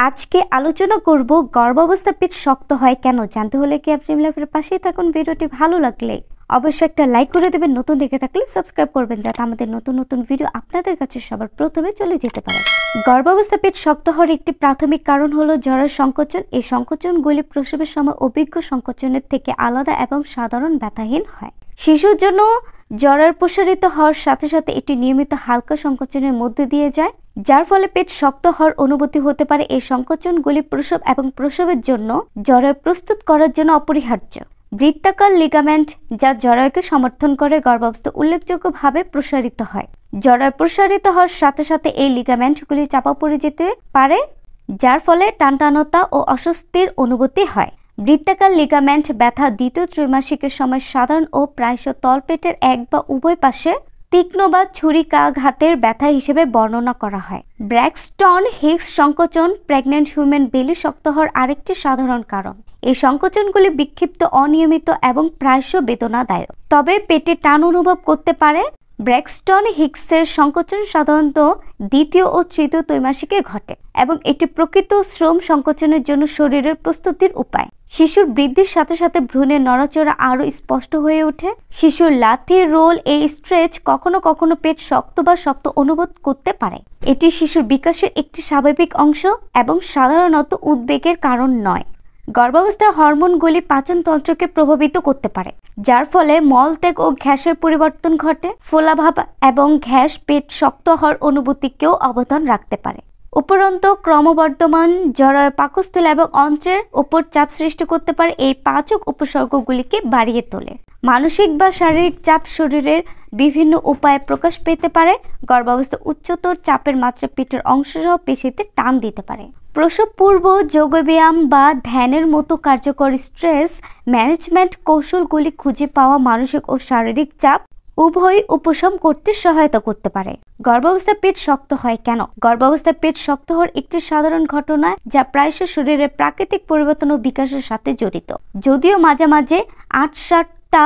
আজকে আলোচনা করব গর্ভাবস্থা পেট শক্ত হয় কেন। জানতে হলে কি আপনি লাইফের পাশেই থাকুন। ভিডিওটি ভালো লাগলে অবশ্যই একটা লাইক করে দেবেন, নতুন দেখে থাকলে সাবস্ক্রাইব করবেন যাতে আমাদের নতুন নতুন ভিডিও আপনাদের কাছে সবার প্রথমে চলে যেতে পারে। গর্ভাবস্থা পেট শক্ত হওয়ার একটি প্রাথমিক কারণ হলো জ্বরের সংকোচন। এই সংকোচনগুলি প্রসবের সময় অভিজ্ঞ সংকোচনের থেকে আলাদা এবং সাধারণ ব্যথাহীন হয়। শিশুর জন্য জ্বরের প্রসারিত হওয়ার সাথে সাথে এটি নিয়মিত হালকা সংকোচনের মধ্যে দিয়ে যায়, যার ফলে পেট শক্ত হওয়ার অনুভূতি হতে পারে। এই সংকোচনগুলি প্রসব এবং প্রসবের জন্য জরায়ু প্রস্তুত করার জন্য অপরিহার্য। বৃত্তাকার লিগামেন্ট যা জরায়ুকে সমর্থন করে গর্ভাবস্থা উল্লেখযোগ্যভাবে প্রসারিত হয়। জরায়ু প্রসারিত হওয়ার সাথে সাথে এই লিগামেন্টগুলি চাপা পড়ে যেতে পারে, যার ফলে টানটানতা ও অস্বস্তির অনুভূতি হয়। বৃত্তাকার লিগামেন্ট ব্যথা দ্বিতীয় ত্রৈমাসিকের সময় সাধারণ ও প্রায়শ তলপেটের এক বা উভয় পাশে তীক্ষ্ণ বা ছুরিকাঘাতের ব্যথা হিসেবে বর্ণনা করা হয়। ব্র্যাক্সটন হিক্স সংকোচন প্রেগন্যান্ট হিউম্যান বেলি শক্ত হওয়ার আরেকটি সাধারণ কারণ। এই সংকোচনগুলি বিক্ষিপ্ত, অনিয়মিত এবং প্রায়শ বেদনাদায়ক, তবে পেটে টান অনুভব করতে পারে। ব্র্যাক্সটন হিক্সের সংকোচন সাধারণত দ্বিতীয় ও তৃতীয় ত্রৈমাসিকে ঘটে এবং এটি প্রকৃত শ্রম সংকোচনের জন্য শরীরের প্রস্তুতির উপায়। শিশুর বৃদ্ধির সাথে সাথে ভ্রূণের নড়াচড়া আরও স্পষ্ট হয়ে ওঠে। শিশুর লাথি, রোল, এই স্ট্রেচ কখনো কখনো পেট শক্ত বা শক্ত অনুভব করতে পারে। এটি শিশুর বিকাশের একটি স্বাভাবিক অংশ এবং সাধারণত উদ্বেগের কারণ নয়। গর্ভাবস্থার হরমোনগুলি পাচনতন্ত্রকে প্রভাবিত করতে পারে, যার ফলে মলত্যাগ ও গ্যাসের পরিবর্তন ঘটে। ফোলাভাব এবং গ্যাস পেট শক্ত হওয়ার অনুভূতিকেও অবদান রাখতে পারে। উপরন্তু ক্রমবর্ধমান জরায়ু পাকস্থলী এবং অন্ত্রের উপর চাপ সৃষ্টি করতে পারে। এই পাচক উপসর্গগুলিকে বাড়িয়ে তোলে। মানসিক বা শারীরিক চাপ শরীরের বিভিন্ন উপায়ে প্রকাশ পেতে পারে। গর্ভাবস্থা উচ্চতর চাপের মাত্রা পেটের অংশসহ পেশিতে টান দিতে পারে। প্রসব পূর্ব যোগব্যায়াম বা ধ্যানের মতো কার্যকর স্ট্রেস ম্যানেজমেন্ট কৌশলগুলি খুঁজে পাওয়া মানসিক ও শারীরিক চাপ উভয় উপশম করতে সহায়তা করতে পারে। গর্ভাবস্থায় পেট শক্ত হয় কেন? গর্ভাবস্থায় পেট শক্ত হওয়ার একটি সাধারণ ঘটনা যা প্রায়শ শরীরের প্রাকৃতিক পরিবর্তন ও বিকাশের সাথে জড়িত। যদিও মাঝে মাঝে ৮-৭টা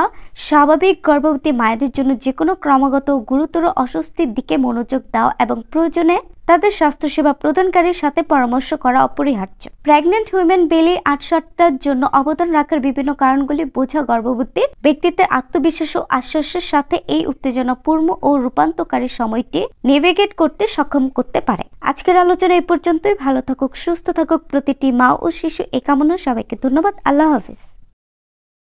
স্বাভাবিক গর্ভবতী মায়েদের জন্য যে কোনো ক্রমাগত গুরুতর অস্বস্তির দিকে মনোযোগ দেওয়া এবং প্রয়োজনে তাদের স্বাস্থ্যসেবা প্রদানকারীর সাথে পরামর্শ করা অপরিহার্য। প্রেগন্যান্ট হুইমেন বেলি ৮-৭টার জন্য অবদান রাখার বিভিন্ন কারণগুলি বোঝা গর্ভবতী ব্যক্তিত্বের আত্মবিশ্বাস ও আশ্বাসের সাথে এই উত্তেজনাপূর্ণ ও রূপান্তরকারী সময়টি নেভিগেট করতে সক্ষম করতে পারে। আজকের আলোচনা এই পর্যন্তই। ভালো থাকুক, সুস্থ থাকুক প্রতিটি মা ও শিশু, এ কামনা। সবাইকে ধন্যবাদ। আল্লাহ হাফিজ।